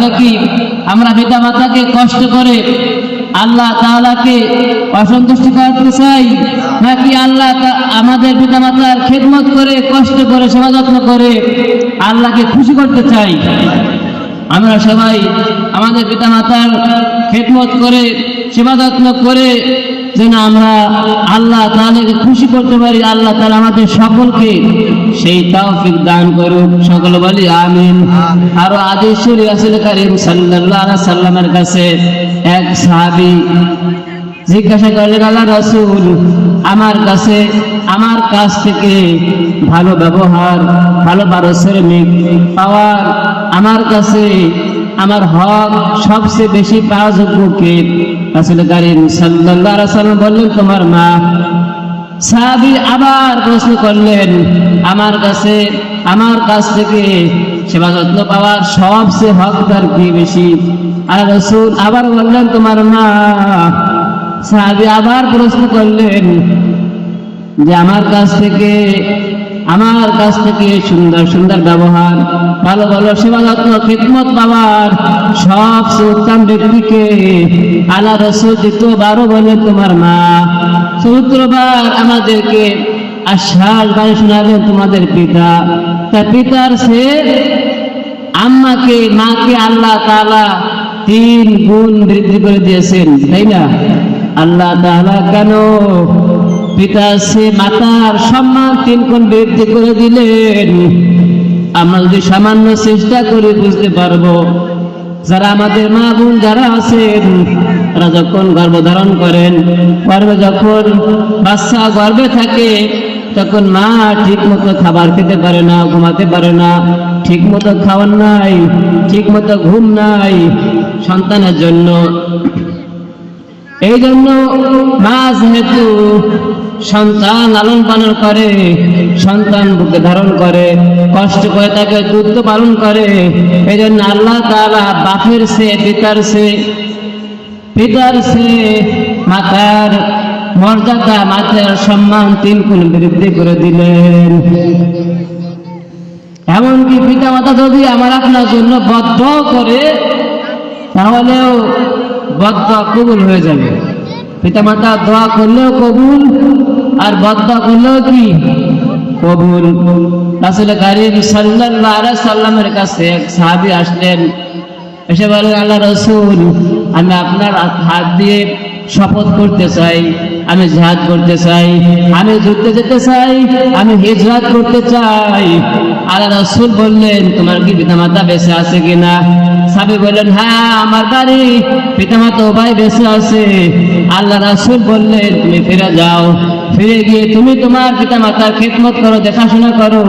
তাহলে কি আমরা পিতা মাতাকে কষ্ট করে আল্লাহ তাআলাকে অসন্তুষ্ট করতে চাই, নাকি আল্লাহ আমাদের পিতা মাতার খেদমত করে কষ্ট করে সেবা যত্ন করে আল্লাহকে খুশি করতে চাই? আমরা সবাই আমাদের পিতা মাতার খেদমত করে সেবা যত্ন করে যেন আমরা আল্লাহ তাআলাকে খুশি করতে পারি। আল্লাহ তাআলা আমাদের সকলকে সেই তৌফিক দান করুক। সকলে বলি আমিন। আরো হাদিস শরীফ রাসূল করিম সাল্লাল্লাহু আলাইহি ওয়াসাল্লামের কাছে এক সাহাবী জিজ্ঞাসা করলেন, আল্লাহ রাসূল, আমার কাছ থেকে ভালো ব্যবহার, ভালো পারিশ্রমিক পাওয়ার আমার কাছে আমার হক সবচেয়ে বেশি পাওয়া যোগ্য কে? রাসূল করিম সাল্লাল্লাহু আলাইহি ওয়াসাল্লাম বললেন, তোমার মা। সাহাবী আবার প্রশ্ন করলেন, আমার কাছ থেকে সেবা যত্ন পাওয়ার সবচেয়ে হকদার কি বেশি? আর রাসূল আবার বললেন, তোমার মা। সাহাবী আবার প্রশ্ন করলেন যে আমার কাছ থেকে সুন্দর সুন্দর ব্যবহার, ভালো ভালো সেবা যত্ন খিদমত পাওয়ার সবচেয়ে উত্তম ব্যক্তিকে? আল্লাহ রাসূল দ্বিতীয়বারও বললেন, তোমার মা। চতুর্থবার আমাদেরকে আশ্বাস বাণী শোনালেন, তোমাদের পিতা। তার পিতার সে মাকে আল্লাহ তাআলা 3 গুণ বৃদ্ধি করে দিয়েছেন, তাই না? আল্লাহ তাআলা কেন পিতার সে মাতার সম্মান 3 গুণ বৃদ্ধি করে দিলেন? আমরা যদি সামান্য চেষ্টা করে বুঝতে পারবো। যারা আমাদের মা বোন যারা আছেন, তারা যখন গর্ভধারণ করেন, যখন বাচ্চা গর্ভে থাকে, তখন মা ঠিক মতো খাবার খেতে পারে না, ঘুমাতে পারে না, ঠিক মতো খাওয়ার নাই, ঠিক মতো ঘুম নাই সন্তানের জন্য। এই জন্য মা যেহেতু সন্তান লালন পালন করে, সন্তান বুকে ধারণ করে, কষ্ট করে তাকে দুধ পালন করে, এই জন্য আল্লাহ তাআলা বাপের সে পিতার সে মাতার মর্যাদা, মাতার সম্মান 3 গুণ বৃদ্ধি করে দিলেন। এমনকি পিতা মাতা যদি আমার আপনার জন্য বদদোয়া করে, তাহলেও বদদোয়া কবুল হয়ে যাবে। পিতা মাতা দোয়া করলেও কবুল, আর বদদোয়া করলেও কি কবুল। রাসূল করিম সাল্লাল্লাহু আলাইহি ওয়াসাল্লামের কাছে এক সাহাবী আসলেন, এসে বললেন, আল্লাহ রাসূল, আমি আপনার হাত দিয়ে শপথ করতে চাই, আমি জিহাদ করতে চাই, আমি যুদ্ধে যেতে চাই, আমি হিজরত করতে চাই। আল্লাহ রাসূল বললেন, তোমার কি পিতামাতা বেঁচে আছে কিনা? সাহাবী বললেন, হ্যাঁ, আমার বাড়ি পিতামাতা উভয় বেঁচে আছে। আল্লাহ রাসূল বললেন, তুমি ফিরে যাও, ফিরে গিয়ে তুমি তোমার পিতামাতার খেদমত করো, দেখাশোনা করো,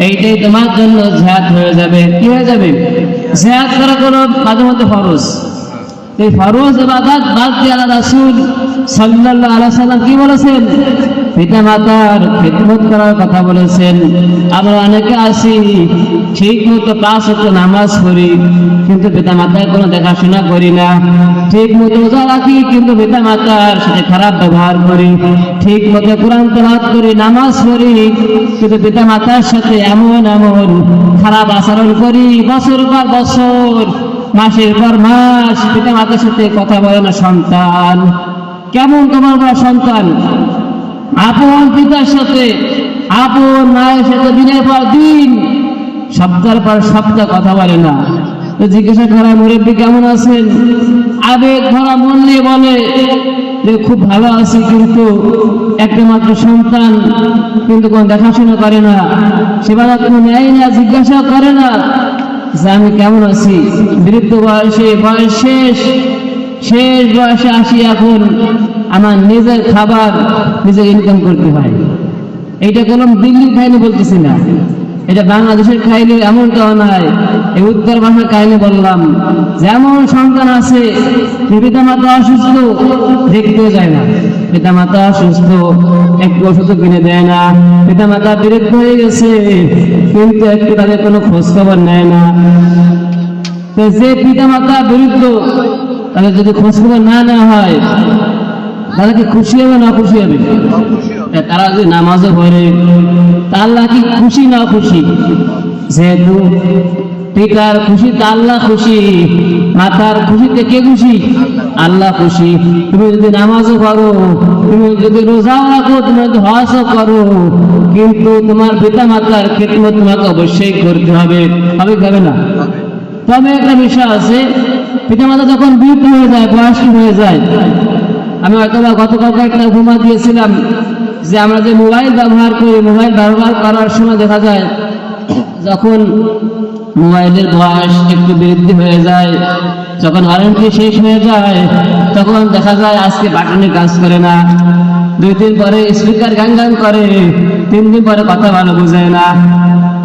এইটাই তোমার জন্য জিহাদ হয়ে যাবে। কি হয়ে যাবে? জিহাদ করা কোনো মাঝে মধ্যে ফরজ। এই ফরজ ইবাদত বাদ দিয়ে আল্লাহ রাসূল সাল্লাল্লাহু আলাইহি ওয়াসাল্লাম কি বলেছেন? পিতা মাতার খেদমত করার কথা বলেছেন। আমরা অনেকে আছি ঠিক মতো 5 ওয়াক্ত নামাজ পড়ি, কিন্তু পিতা মাতার কোনো দেখাশোনা করি না। ঠিক মতো রোজা রাখি, কিন্তু পিতা মাতার সাথে খারাপ ব্যবহার করি। ঠিক মতো কোরআন তেলাওয়াত করি, নামাজ পড়ি, কিন্তু পিতা মাতার সাথে এমন খারাপ আচরণ করি। বছর পর বছর, মাসের পর মাস পিতা মাতার সাথে কথা বলে না সন্তান। কেমন তোমার বড় সন্তান আপন পিতার সাথে, আপন মায়ের সাথে দিনের পর দিন, সপ্তাহের পর সপ্তাহ কথা বলে না। তো জিজ্ঞাসা করা, মুরব্বী কেমন আছেন? আবেগ ভরা মন নিয়ে বলে যে খুব ভালো আছি, কিন্তু একটা মাত্র সন্তান, কিন্তু কোনো দেখাশোনা করে না, সেবা যত্ন নেয় না, জিজ্ঞাসা করে না যে আমি কেমন আছি। বৃদ্ধ বয়সে, শেষ বয়সে আসি, এখন আমার নিজের খাবার নিজে ইনকাম করতে হয়। এইটা কোনো দিল্লির কাহিনী বলতেছি না, এটা বাংলাদেশের কাহিনী, এমনটাও নয়। এই উত্তর ভাষার কাহিনী বললাম। যেমন সন্তান আছে, পিতা মাতা অসুস্থ, দেখতেও যায় না। পিতা মাতা অসুস্থ, একটু ওষুধ কিনে দেয় না। পিতা মাতা বিরক্ত হয়ে গেছে, কিন্তু একটু তাদের কোনো খোঁজ খবর নেয় না। তো যে পিতা মাতা বিরুদ্ধ, তাদের যদি খোঁজ খবর না নেওয়া হয়, তারা কি খুশি হবে না খুশি হবে? তারা যদি নামাজও পড়ে, তা আল্লাহ কি খুশি না খুশি? যেহেতু পিতার খুশিতে আল্লাহ খুশি, মাতার খুশিতে কে খুশি? আল্লাহ খুশি। তুমি যদি নামাজও করো, তুমি যদি রোজাও রাখো, তুমি যদি হজও করো, কিন্তু তোমার পিতা মাতার খেদমত তোমাকে অবশ্যই করতে হবে। হবে না? তবে একটা বিষয় আছে, পিতা মাতা যখন বৃদ্ধ হয়ে যায়, বয়স্ক হয়ে যায়, আমি হয়তো গতকালকে একটা উপমা দিয়েছিলাম যে আমরা যে মোবাইল ব্যবহার করি, মোবাইল ব্যবহার করার সময় দেখা যায় যখন মোবাইলের বয়স একটু বৃদ্ধি হয়ে যায়, যখন ওয়ারেন্টি শেষ হয়ে যায়, তখন দেখা যায় আজকে বাটনে কাজ করে না, 2 দিন পরে স্পিকার গান গান করে, 3 দিন পরে কথা ভালো বোঝায় না,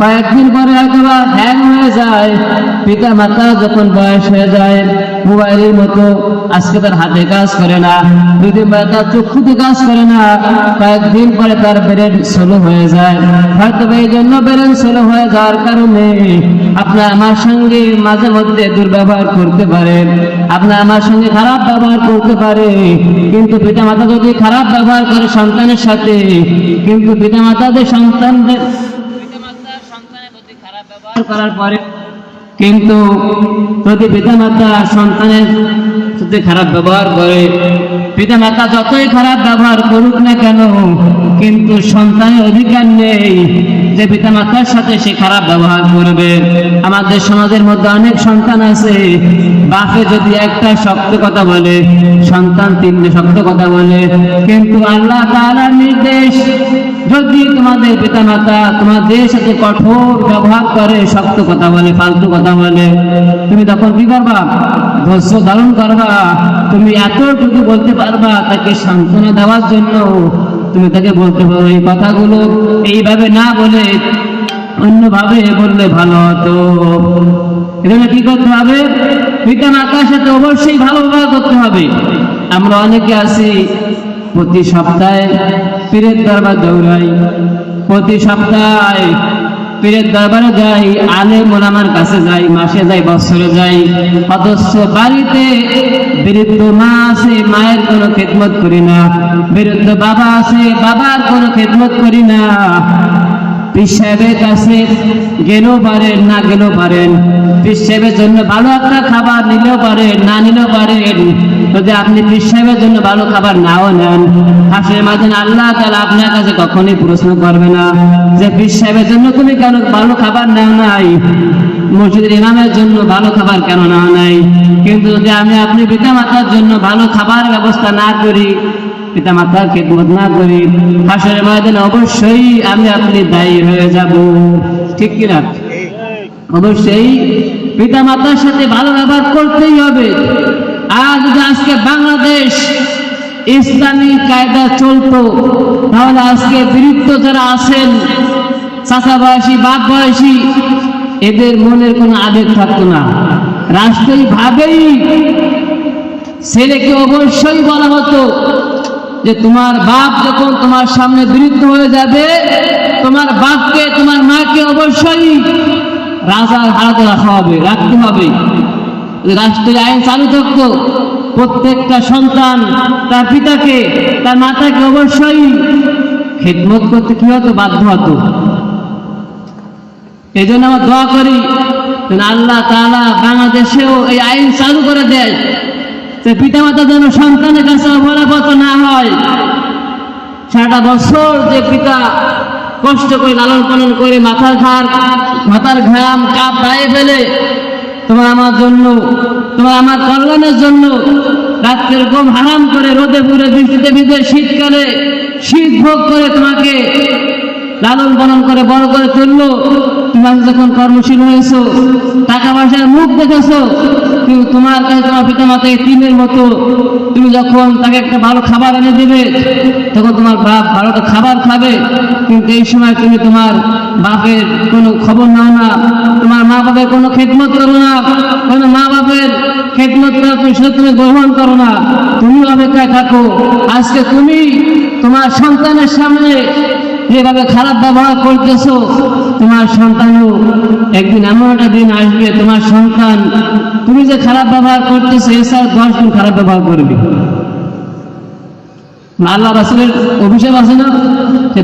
কয়েকদিন পরে হয়তো হ্যাং হয়ে যায়। পিতা মাতা যখন বয়স হয়ে যায়, মোবাইলের মতো আজকে তার হাতে কাজ করে না, 2 দিন পরে তার চক্ষুতে কাজ করে না, কয়েকদিন পরে তার ব্রেন স্লো হয়ে যায়। হয়তো এই জন্য ব্রেন স্লো হয়ে যাওয়ার কারণে আপনার আমার সঙ্গে মাঝে মধ্যে দুর্ব্যবহার করতে পারে, আপনার আমার সঙ্গে খারাপ ব্যবহার করতে পারে। কিন্তু পিতা মাতা যদি খারাপ ব্যবহার করে সন্তানের সাথে, কিন্তু পিতা মাতাদের সন্তানদের করার পরে কিন্তু যদি পিতা মাতা সন্তানের সাথে খারাপ ব্যবহার করে, পিতা মাতা যতই খারাপ ব্যবহার করুক না কেন, কিন্তু সন্তানের অধিকার নেই যে পিতা মাতার সাথে সে খারাপ ব্যবহার করবে। আমাদের সমাজের মধ্যে অনেক সন্তান আছে, বাপে যদি একটা শক্ত কথা বলে, সন্তান 3টে শক্ত কথা বলে। কিন্তু আল্লাহ তাআলার নির্দেশ, যদি তোমাদের পিতা মাতা তোমাদের সাথে কঠোর ব্যবহার করে, শক্ত কথা বলে, ফালতু কথা বলে, তুমি তখন কি করবা? ধৈর্য ধারণ করবা। তুমি এতটুকু বলতে পারবা তাকে সান্ত্বনা দেওয়ার জন্য, তুমি তাকে বলতে পারো এই কথাগুলো এইভাবে না বলে অন্যভাবে বললে ভালো হতো। এখানে কি করতে হবে? পিতা মাতার সাথে অবশ্যই ভালো ব্যবহার করতে হবে। আমরা অনেকে আছি প্রতি সপ্তাহে পীরের দরবার দৌড়াই, প্রতি সপ্তাহে পীরের দরবারে যাই, আলেম ওলামার কাছে যাই, মাসে যাই, বছরে যাই, অথচ বাড়িতে বৃদ্ধ মা আছে, মায়ের কোনো খেদমত করি না, বৃদ্ধ বাবা আছে, বাবার কোনো খেদমত করি না। পীর সাহেবের কাছে গেলেও পারেন, না গেলেও পারেন, পীর সাহেবের জন্য ভালো একটা খাবার নিলেও পারেন, না নিলেও পারেন। যদি আপনি পীর সাহেবের জন্য ভালো খাবার নাও নেন, হাসরের মাঝে আল্লাহ তাআলা আপনার কাছে কখনোই প্রশ্ন করবে না যে পীর সাহেবের জন্য তুমি কেন ভালো খাবার নাও নাই, মসজিদের ইমামের জন্য ভালো খাবার কেন নাও নাই। কিন্তু যদি আপনি পিতা মাতার জন্য ভালো খাবার ব্যবস্থা না করি, পিতা মাতার খেদমত না করি, হাসরের ময়দানে অবশ্যই আপনি দায়ী হয়ে যাব। ঠিক কিনা? অবশ্যই পিতা মাতার সাথে ভালো ব্যবহার করতেই হবে। আর যদি আজকে বাংলাদেশ ইসলামী কায়দা চলতো, তাহলে আজকে বৃদ্ধ যারা আছেন, চাচা বয়সী, বাপ বয়সী, এদের মনের কোনো আবেগ থাকতো না। রাষ্ট্রীয় ভাবেই ছেলেকে অবশ্যই বলা হতো যে তোমার বাপ যখন তোমার সামনে বৃদ্ধ হয়ে যাবে, তোমার বাপকে, তোমার মাকে অবশ্যই রাজার হাতে রাখতে হবে। রাষ্ট্রীয় আইন চালু থাকতো, প্রত্যেকটা সন্তান তার পিতাকে, তার মাতাকে অবশ্যই খেদমত করতে কি হতো? বাধ্য হতো। এই জন্য আমরা দোয়া করি আল্লাহ তাআলা বাংলাদেশেও এই আইন চালু করে দেয় যে পিতা মাতা যেন সন্তানের কাছে অবহেলাবত না হয়। সারাটা বছর যে পিতা কষ্ট করে লালন পালন করে মাথার ঘাম কাপ গায়ে ফেলে তোমার আমার জন্য, তোমার আমার কল্যাণের জন্য, রাত্রের ঘুম হারাম করে রোদে পুড়ে বৃষ্টিতে ভিজে শীতকালে শীত ভোগ করে তোমাকে লালন পালন করে বড় করে তুললো। তুমি যখন কর্মশীল হয়েছো, টাকা পয়সার মুখ দেখেছো, কিন্তু তোমার কাছে তোমার পিতা মাতাকে তিলের মতো। তুমি যখন তাকে একটা ভালো খাবার এনে দেবে, তখন তোমার বাপ ভালো খাবার খাবে, কিন্তু এই সময় তুমি তোমার বাপের কোনো খবর নাও না, তোমার মা বাপের কোনো খেদমত করো না, কোনো মা বাপের খেদমত করা তুমি গ্রহণ করো না, তুমি অপেক্ষায় থাকো। আজকে তুমি তোমার সন্তানের সামনে যেভাবে খারাপ ব্যবহার করতেছো, তোমার সন্তানও একদিন এমন একটা দিন আসবে, তোমার সন্তান তুমি যে খারাপ ব্যবহার করতেছো এছাড়া 10 গুণ খারাপ ব্যবহার করবে। আল্লাহ রাসূলের অভিশাপ আছে না যে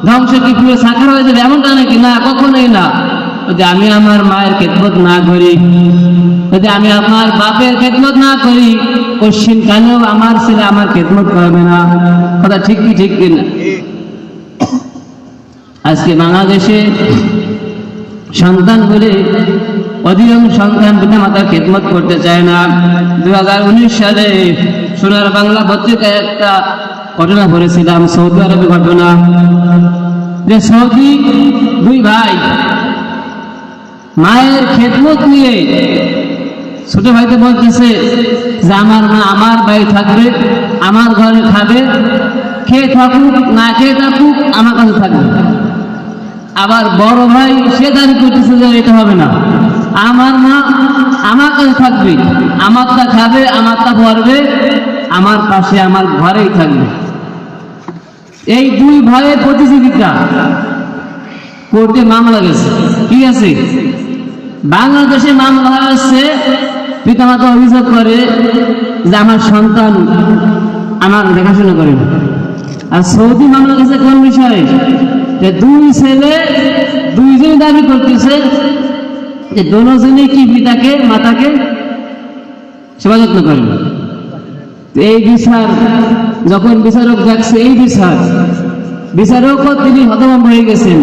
ধ্বংস কি পুরো সাকার হয়ে যাবে, এমনটা নাকি? না, কখনোই না। যদি আমি আমার মায়ের খেদমত না করি, যদি আমি আমার বাপের খেদমত না করি, কোশ্চিন কালেও আমার ছেলে আমার খেদমত করবে না। কথা ঠিক কি ঠিক কিনা? আজকে বাংলাদেশে সন্তান বলে অধিকাংশ সন্তান পিতা মাতার খেদমত করতে চায় না। 2019 সালে সোনার বাংলা পত্রিকায় একটা ঘটনা পড়েছিলাম, সৌদি আরবের ঘটনা, যে সৌদি দুই ভাই মায়ের খেদমত নিয়ে ছোট ভাইকে বলতেছে যে আমার মা আমার ভাই থাকবে, আমার ঘরে খাবে, খেয়ে থাকুক না খেয়ে থাকুক আমার কাছে থাকবে। আবার বড় ভাই সে দাবি করতেছে যে এটা হবে না, আমার মা আমার কাছে থাকবে, আমারটা খাবে, আমারটা পরবে, আমার পাশে আমার ঘরেই থাকবে। এই দুই ভাইয়ের প্রতিযোগিতা, কোর্টে মামলা গেছে, ঠিক আছে? বাংলাদেশে মামলা হচ্ছে, পিতামাতা অভিযোগ করে যে আমার সন্তান আমার দেখাশোনা করে না। আর সৌদি মামলা গেছে কোন বিষয়ে? যে দুই ছেলে দুইজনই দাবি করতেছে যে দুজনে কি পিতাকে মাতাকে সেবা যত্ন করে না। এই বিচার যখন বিচারক যাচ্ছে, এই বিচারকও তিনি হতভম্ব হয়ে গেছেন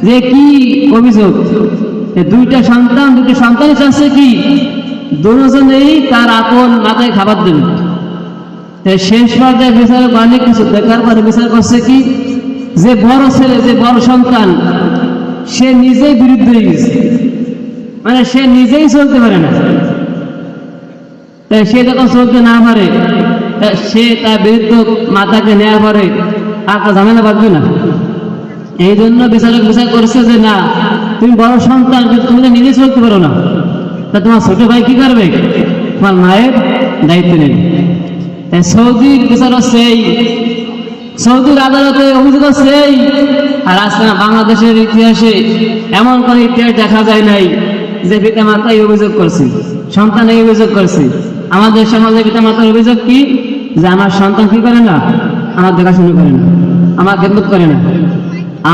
যে কি অভিযোগ। দুইটা সন্তানই চাচ্ছে কি দুজনেই তার আপন মাথায় খাবার দেবে। শেষ পর্যায়ে বিচারক অনেক কিছু দেখার পরে বিচার করছে কি, যে বড় ছেলে, যে বড় সন্তান, সে নিজেই বিরুদ্ধে হয়ে গেছে, মানে সে নিজেই চলতে পারে না। সে যখন চলতে না পারে, সে তার বিরুদ্ধ মাতাকে নেওয়া পরে আর তা ঝামেলা বাঁধবে না। এই জন্য বিচারক বিচার করেছে যে না, তুমি বড় সন্তান, তুমি নিজে চলতে পারো না, তা তোমার ছোট ভাই কি করবে? তোমার মায়ের দায়িত্ব নেবে। সৌদির বিচার হচ্ছে এই, সৌদির আদালতে অভিযোগ হচ্ছে এই। আর আজকে বাংলাদেশের ইতিহাসে এমন কোন ইতিহাস দেখা যায় নাই যে পিতা মাতাই অভিযোগ করছে, সন্তান এই অভিযোগ করছে। আমাদের সমাজে পিতা মাতার অভিযোগ কি, যে আমার সন্তান কি করে না, আমার দেখাশোনা করে না, আমার খেদমত করে না।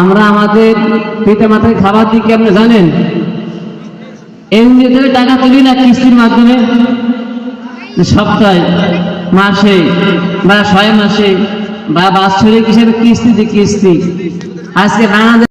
আমরা আমাদের পিতা মাতাকে খাবার দিই কি আপনি জানেন? এমনি থেকে টাকা তুলি না কিস্তির মাধ্যমে, সপ্তাহে, মাসে বা 6 মাসে বা বাৎসরিক হিসেবে কিস্তি। আজকে বাংলাদেশ